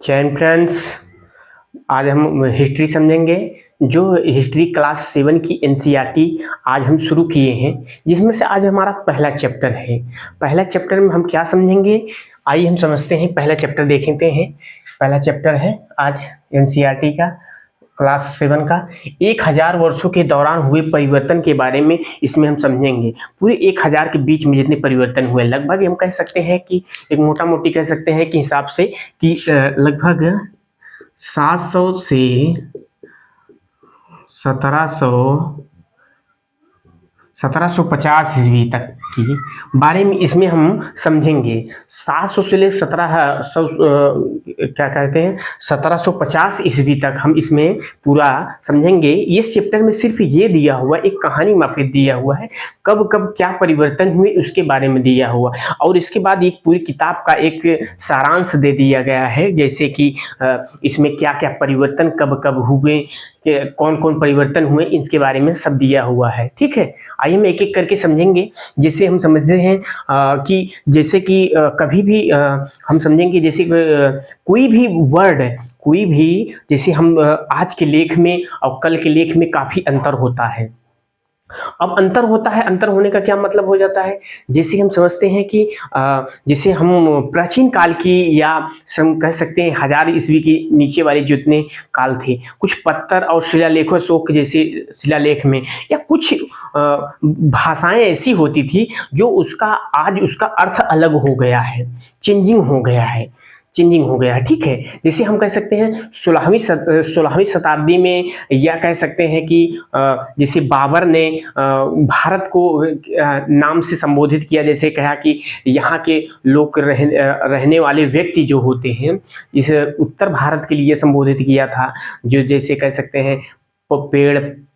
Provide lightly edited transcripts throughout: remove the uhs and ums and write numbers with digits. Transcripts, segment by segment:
चैन friends, आज हम history समझेंगे। जो हिस्ट्री क्लास 7 की एनसीईआरटी आज हम शुरू किए हैं, जिसमें से आज हमारा पहला चैप्टर है। पहला चैप्टर में हम क्या समझेंगे, आइए हम समझते हैं। पहला चैप्टर देखते हैं। पहला चैप्टर है आज एनसीईआरटी का क्लास 7 का 1000 वर्षों के दौरान हुए परिवर्तन के बारे में इसमें हम समझेंगे। पूरे 1000 के बीच में जितने परिवर्तन हुए, लगभग हम कह सकते हैं कि एक मोटा मोटी कह सकते हैं कि हिसाब से कि लगभग 700 से 1750 ईस्वी तक की बारे में इसमें हम समझेंगे। 700 से ले 1700 क्या कहते हैं 1750 ईस्वी तक हम इसमें पूरा समझेंगे। इस चैप्टर में सिर्फ ये दिया हुआ एक कहानी माफिक दिया हुआ है, कब कब क्या परिवर्तन हुए उसके बारे में दिया हुआ, और इसके बाद एक पूरी किताब का एक सारांश दे दिया गया है, जैसे कि इसमें क्या क्या परिवर्तन कब कब हुए, कौन कौन परिवर्तन हुए, इसके बारे में सब दिया हुआ है। ठीक है, आइए हम एक एक करके समझेंगे। जैसे हम समझते हैं कि जैसे कि कभी भी हम समझेंगे, जैसे कोई भी वर्ड, कोई भी, जैसे हम आज के लेख में और कल के लेख में काफ़ी अंतर होता है। अब अंतर होता है, अंतर होने का क्या मतलब हो जाता है, जैसे हम समझते हैं कि जैसे हम प्राचीन काल की या कह सकते हैं 1000 ईस्वी के नीचे वाले जितने काल थे, कुछ पत्थर और शिलालेखों शोक जैसे शिलालेख में, या कुछ भाषाएं ऐसी होती थी जो उसका आज उसका अर्थ अलग हो गया है, चेंजिंग हो गया है, चेंजिंग हो गया है। ठीक है, जैसे हम कह सकते हैं 16वीं शताब्दी में, या कह सकते हैं कि जैसे बाबर ने भारत को नाम से संबोधित किया, जैसे कहा कि यहाँ के लोग रहने वाले व्यक्ति जो होते हैं, इस उत्तर भारत के लिए संबोधित किया था, जो जैसे कह सकते हैं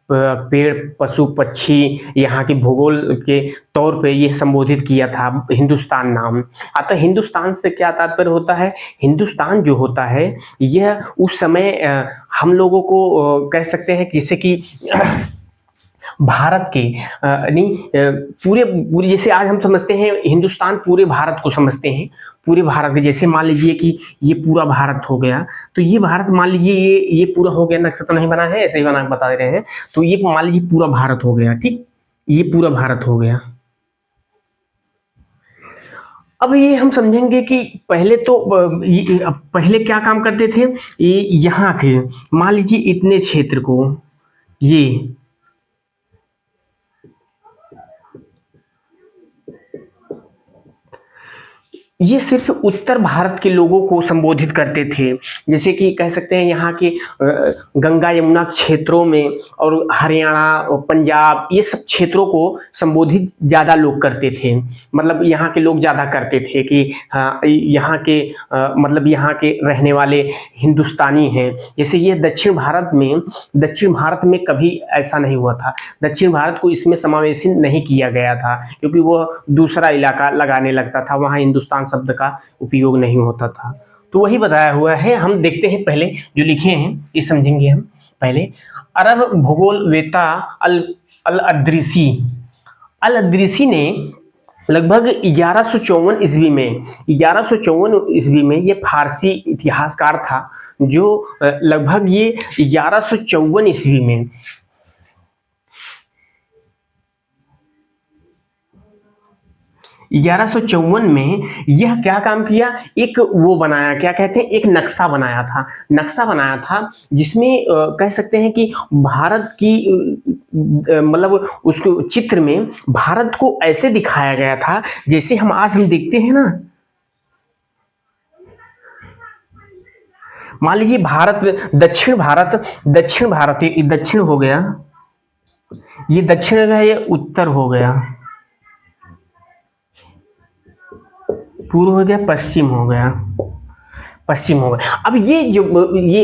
पेड़ पशु पक्षी, यहाँ के भूगोल के तौर पे ये संबोधित किया था हिंदुस्तान नाम। अतः हिंदुस्तान से क्या तात्पर्य होता है, हिंदुस्तान जो होता है यह उस समय हम लोगों को कह सकते हैं जैसे कि भारत के नहीं पूरे जैसे आज हम समझते हैं हिंदुस्तान, पूरे भारत को समझते हैं, पूरे भारत के, जैसे मान लीजिए कि ये पूरा भारत हो गया, तो ये भारत मान लीजिए ये पूरा हो गया, नक्शा तो नहीं बना है, ऐसे ही बना बता रहे हैं, तो ये मान लीजिए पूरा भारत हो गया। ठीक, ये पूरा भारत हो गया। अब ये हम समझेंगे कि पहले तो पहले क्या काम करते थे, ये यहाँ के मान लीजिए इतने क्षेत्र को, ये सिर्फ उत्तर भारत के लोगों को संबोधित करते थे, जैसे कि कह सकते हैं यहाँ के गंगा यमुना क्षेत्रों में और हरियाणा और पंजाब, ये सब क्षेत्रों को संबोधित ज़्यादा लोग करते थे। मतलब यहाँ के लोग ज़्यादा करते थे कि यहाँ के मतलब यहाँ के रहने वाले हिंदुस्तानी हैं। जैसे ये दक्षिण भारत में कभी ऐसा नहीं हुआ था, दक्षिण भारत को इसमें समावेशी नहीं किया गया था, क्योंकि वो दूसरा इलाका लगाने लगता था, वहाँ हिंदुस्तान शब्द का उपयोग नहीं होता था। तो वही बताया हुआ है। हम देखते हैं पहले जो लिखे हैं ये समझेंगे हम। पहले अरब भूगोलवेत्ता अल अदरीसी ने लगभग 1154 ईस्वी में ये फारसी इतिहासकार था, जो लगभग ये 1154 ईस्वी में में यह क्या काम किया, एक वो बनाया, क्या कहते हैं, एक नक्शा बनाया था जिसमें कह सकते हैं कि भारत की मतलब उसको चित्र में भारत को ऐसे दिखाया गया था जैसे हम देखते हैं ना, मान लीजिए दक्षिण हो गया, ये दक्षिण हो गया, ये उत्तर हो गया, पूर्व हो गया, पश्चिम हो गया। अब ये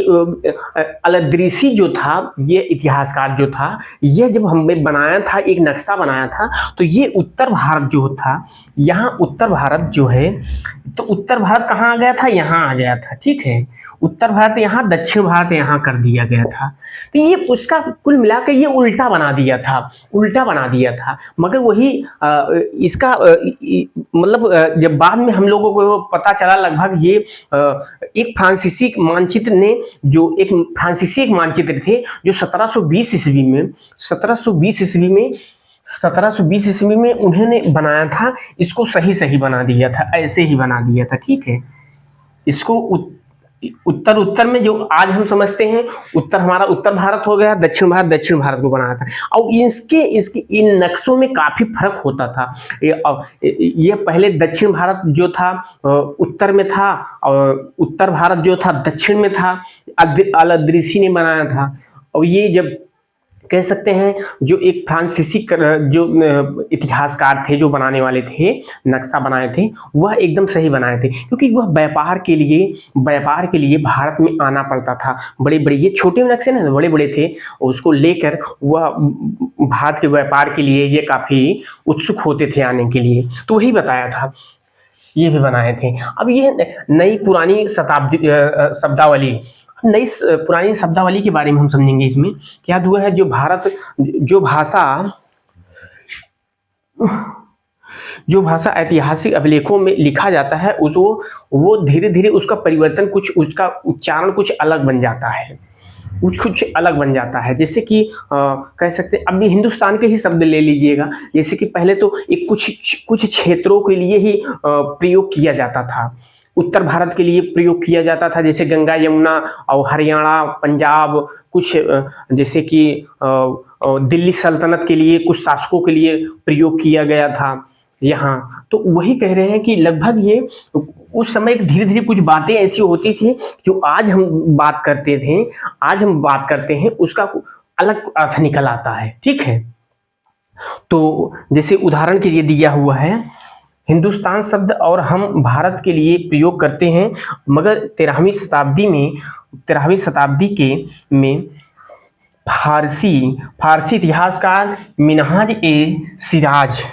अल-अदरीसी जो था, ये इतिहासकार जो था, ये जब हमने बनाया था, एक नक्शा बनाया था, तो ये उत्तर भारत जो था, यहाँ उत्तर भारत जो है, तो उत्तर भारत कहाँ आ गया था, यहाँ आ गया था। ठीक है, उत्तर भारत यहाँ, दक्षिण भारत यहाँ कर दिया गया था। तो ये उसका कुल मिलाकर ये उल्टा बना दिया था। मगर वही इसका मतलब जब बाद में हम लोगों को पता चला, लगभग ये एक फ्रांसीसी मानचित्र ने जो एक फ्रांसीसी एक मानचित्र थे जो 1720 ईस्वी में 1720 ईस्वी में उन्होंने बनाया था। इसको सही सही बना दिया था, ऐसे ही बना दिया था, ठीक है। इसको उत्तर में जो आज हम समझते हैं, उत्तर हमारा उत्तर भारत हो गया, दक्षिण भारत को बनाया था। और इसके इन नक्शों में काफी फर्क होता था। ये पहले दक्षिण भारत जो था उत्तर में था, और उत्तर भारत जो था दक्षिण में था। अल-अदरीसी ने बनाया था। और ये जब कह सकते हैं जो एक फ्रांसीसी जो इतिहासकार थे, जो बनाने वाले थे, नक्शा बनाए थे, वह एकदम सही बनाए थे, क्योंकि वह व्यापार के लिए भारत में आना पड़ता था। बड़े बड़े ये छोटे नक्शे ना बड़े बड़े थे, उसको लेकर वह भारत के व्यापार के लिए ये काफी उत्सुक होते थे आने के लिए, तो वही बताया था, ये भी बनाए थे। अब ये नई पुरानी शब्दावली पुरानी शब्दावली के बारे में हम समझेंगे। इसमें क्या हुआ है, जो भाषा ऐतिहासिक अभिलेखों में लिखा जाता है, वो धीरे धीरे उसका परिवर्तन, उसका उच्चारण कुछ अलग बन जाता है, कुछ अलग बन जाता है। जैसे कि कह सकते हैं, अभी हिंदुस्तान के ही शब्द ले लीजिएगा। जैसे कि पहले तो एक कुछ क्षेत्रों के लिए ही प्रयोग किया जाता था, उत्तर भारत के लिए प्रयोग किया जाता था, जैसे गंगा यमुना और हरियाणा पंजाब, कुछ जैसे कि दिल्ली सल्तनत के लिए, कुछ शासकों के लिए प्रयोग किया गया था यहाँ। तो वही कह रहे हैं कि लगभग ये उस समय धीरे धीरे कुछ बातें ऐसी होती थी जो आज हम बात करते हैं उसका अलग अर्थ निकल आता है, ठीक है। तो जैसे उदाहरण के लिए दिया हुआ है, हिंदुस्तान शब्द और हम भारत के लिए प्रयोग करते हैं, मगर 13वीं शताब्दी में फारसी इतिहासकार मिनहाज ए सिराज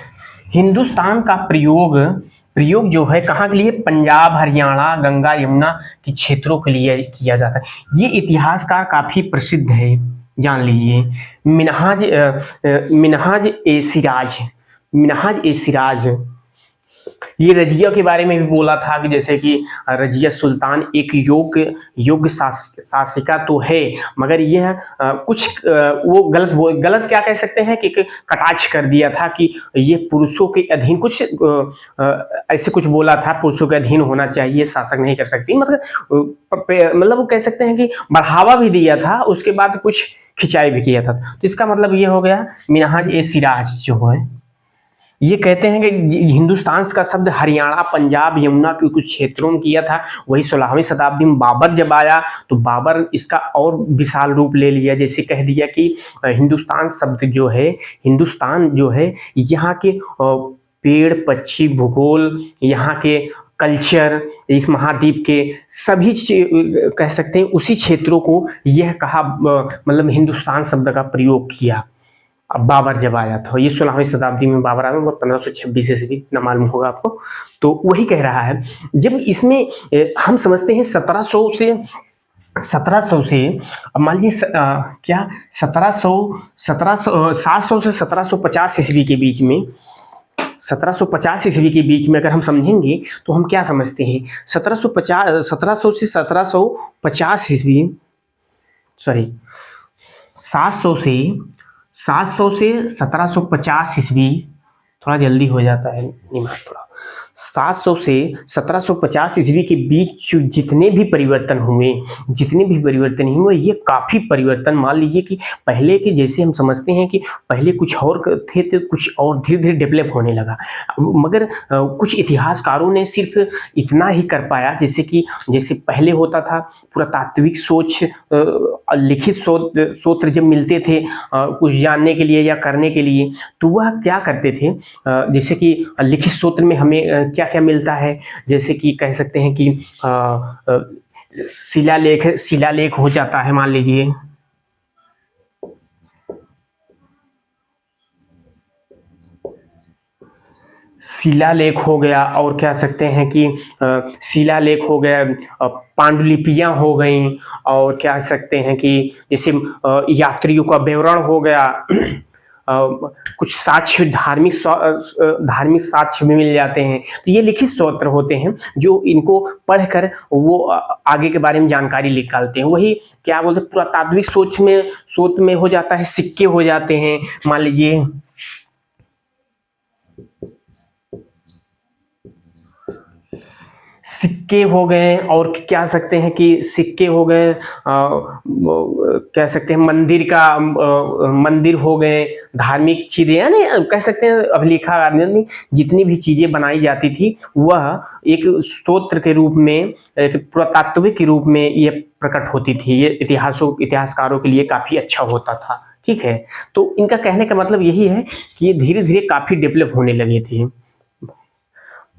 हिंदुस्तान का प्रयोग जो है कहाँ के लिए, पंजाब, हरियाणा, गंगा यमुना के क्षेत्रों के लिए किया जाता है। ये इतिहासकार काफी प्रसिद्ध है, जान लीजिए। मिनहाज ए सिराज ये रजिया के बारे में भी बोला था कि जैसे कि रजिया सुल्तान एक योग्य शासिका तो है, मगर यह कुछ वो गलत क्या कह सकते हैं कि कटाक्ष कर दिया था कि ये पुरुषों के अधीन, कुछ ऐसे कुछ बोला था, पुरुषों के अधीन होना चाहिए, शासक नहीं कर सकती, मतलब वो कह सकते हैं कि बढ़ावा भी दिया था, उसके बाद कुछ खिंचाई भी किया था। तो इसका मतलब ये हो गया, मिनहाज ए सिराज जो है ये कहते हैं कि हिंदुस्तान का शब्द हरियाणा, पंजाब, यमुना के कुछ क्षेत्रों में किया था। वही 16वीं शताब्दी में बाबर जब आया तो बाबर इसका और विशाल रूप ले लिया। जैसे कह दिया कि हिंदुस्तान शब्द जो है, हिंदुस्तान जो है यहाँ के पेड़ पक्षी, भूगोल, यहाँ के कल्चर, इस महाद्वीप के सभी कह सकते हैं उसी क्षेत्रों को यह कहा, मतलब हिंदुस्तान शब्द का प्रयोग किया। अब बाबर जब आया था, ये 16वीं शताब्दी में बाबर आया, 1526 ईस्वी, ना मालूम होगा आपको। तो वही कह रहा है, जब इसमें हम समझते हैं 1700 से अब मान लीजिए क्या 700 से 1750 ईस्वी के बीच में, 1750 ईस्वी के बीच में अगर हम समझेंगे तो हम क्या समझते हैं, 1700 से 1750 ईस्वी, 700 से 1750 ईस्वी, थोड़ा जल्दी हो जाता है दिमाग थोड़ा, 700 से 1750 ईस्वी के बीच जितने भी परिवर्तन हुए, ये काफ़ी परिवर्तन, मान लीजिए कि पहले के जैसे हम समझते हैं कि पहले कुछ और थे तो कुछ और धीरे धीरे डेवलप होने लगा, मगर कुछ इतिहासकारों ने सिर्फ इतना ही कर पाया, जैसे पहले होता था पुरातात्विक सोच, लिखित सूत्र जब मिलते थे कुछ जानने के लिए या करने के लिए, तो वह क्या करते थे, जैसे कि लिखित सूत्र में हमें क्या क्या मिलता है, जैसे कि कह सकते हैं कि शिलालेख हो जाता है, मान लीजिए शिलालेख हो गया, और कह सकते हैं कि शिलालेख हो गया, पांडुलिपियां हो गई, और कह सकते हैं कि जैसे यात्रियों का विवरण हो गया, कुछ साक्ष्य, धार्मिक साक्ष्य भी मिल जाते हैं। तो ये लिखित स्तोत्र होते हैं जो इनको पढ़कर वो आगे के बारे में जानकारी निकालते हैं। वही क्या बोलते हैं, पुरातात्विक सोच में हो जाता है, सिक्के हो जाते हैं, मान लीजिए सिक्के हो गए, और क्या सकते हैं कि सिक्के हो गए, कह सकते हैं मंदिर हो गए, धार्मिक चीजें, यानी कह सकते हैं अभिलेखा जितनी भी चीजें बनाई जाती थी वह एक स्तोत्र के रूप में, एक पुरातात्विक के रूप में ये प्रकट होती थी। ये इतिहासकारों के लिए काफी अच्छा होता था। ठीक है, तो इनका कहने का मतलब यही है कि ये धीरे धीरे काफी डेवलप होने लगे थे।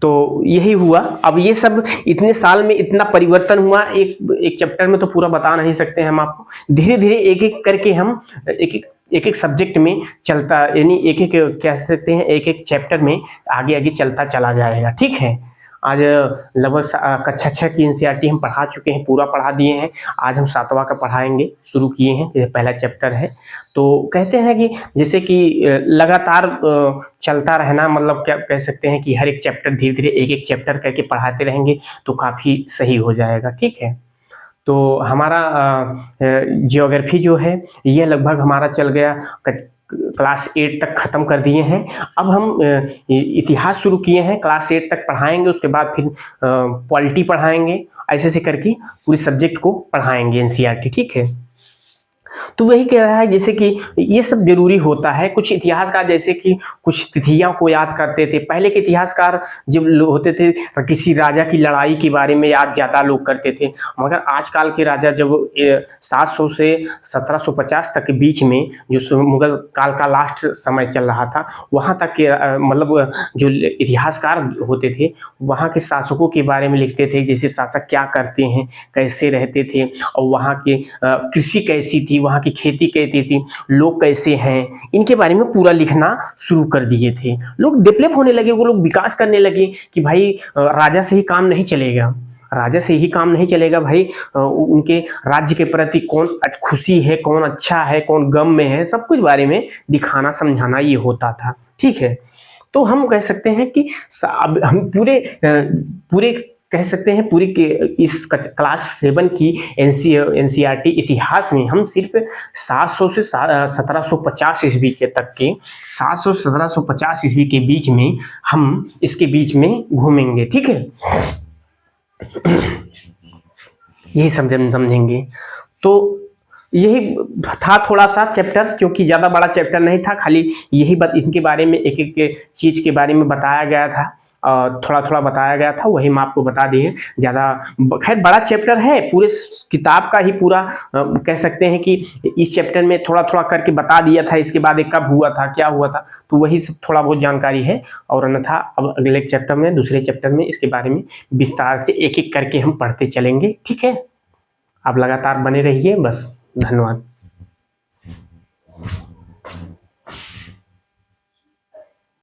तो यही हुआ। अब ये सब इतने साल में इतना परिवर्तन हुआ, एक चैप्टर में तो पूरा बता नहीं सकते हम आपको। धीरे धीरे एक एक करके हम एक एक सब्जेक्ट में चलता, यानी एक एक कह सकते हैं एक एक चैप्टर में आगे आगे चलता चला जाएगा। ठीक है, आज लगभग कक्षा 6 की एनसीईआरटी हम पढ़ा चुके हैं, पूरा पढ़ा दिए हैं। आज हम 7वां का पढ़ाएंगे, शुरू किए हैं, ये पहला चैप्टर है। तो कहते हैं कि जैसे कि लगातार चलता रहना, मतलब क्या कह सकते हैं कि हर एक चैप्टर धीरे धीरे एक एक चैप्टर करके पढ़ाते रहेंगे तो काफ़ी सही हो जाएगा। ठीक है, तो हमारा ज्योग्राफी जो है ये लगभग हमारा चल गया, क्लास 8 तक ख़त्म कर दिए हैं। अब हम इतिहास शुरू किए हैं, क्लास 8 तक पढ़ाएंगे, उसके बाद फिर पॉलिटी पढ़ाएंगे, ऐसे से करके पूरी सब्जेक्ट को पढ़ाएंगे एनसीईआरटी। ठीक है, तो वही कह रहा है जैसे कि ये सब जरूरी होता है। कुछ इतिहासकार जैसे कि कुछ तिथियों को याद करते थे। पहले के इतिहासकार जब होते थे किसी राजा की लड़ाई के बारे में याद ज़्यादा लोग करते थे, मगर आजकल के राजा जब 700 से 1750 तक के बीच में जो मुगल काल का लास्ट समय चल रहा था, वहाँ तक के मतलब जो इतिहासकार होते थे वहाँ के शासकों के बारे में लिखते थे, जैसे शासक क्या करते हैं, कैसे रहते थे, और वहाँ के कृषि कैसी थी, वहाँ की खेती कैसी थी, लोग कैसे हैं, इनके बारे में पूरा लिखना शुरू कर दिए थे। लोग डेवलप होने लगे, वो लोग विकास करने लगे कि भाई राजा से ही काम नहीं चलेगा, राजा से ही काम नहीं चलेगा भाई, उनके राज्य के प्रति कौन खुशी है, कौन अच्छा है, कौन गम में है, सब कुछ बारे में दिखाना समझाना ये होता था। ठीक है, तो हम कह सकते हैं कि अब हम पूरे कह सकते हैं पूरी के इस क्लास 7 की एनसीईआरटी इतिहास में हम सिर्फ 700 से 1750 ईस्वी के तक के 700 से 1750 ईस्वी के बीच में हम इसके बीच में घूमेंगे। ठीक है, यही समझेंगे। तो यही था थोड़ा सा चैप्टर, क्योंकि ज़्यादा बड़ा चैप्टर नहीं था, खाली यही बात इनके बारे में एक एक चीज़ के बारे में बताया गया था, थोड़ा थोड़ा बताया गया था, वही मैं आपको बता दिए। ज़्यादा खैर बड़ा चैप्टर है, पूरे किताब का ही पूरा कह सकते हैं कि इस चैप्टर में थोड़ा थोड़ा करके बता दिया था, इसके बाद कब हुआ था, क्या हुआ था, तो वही सब थोड़ा बहुत जानकारी है। और अन्यथा अब अगले चैप्टर में, दूसरे चैप्टर में इसके बारे में विस्तार से एक एक करके हम पढ़ते चलेंगे। ठीक है, आप लगातार बने रहिए, बस धन्यवाद।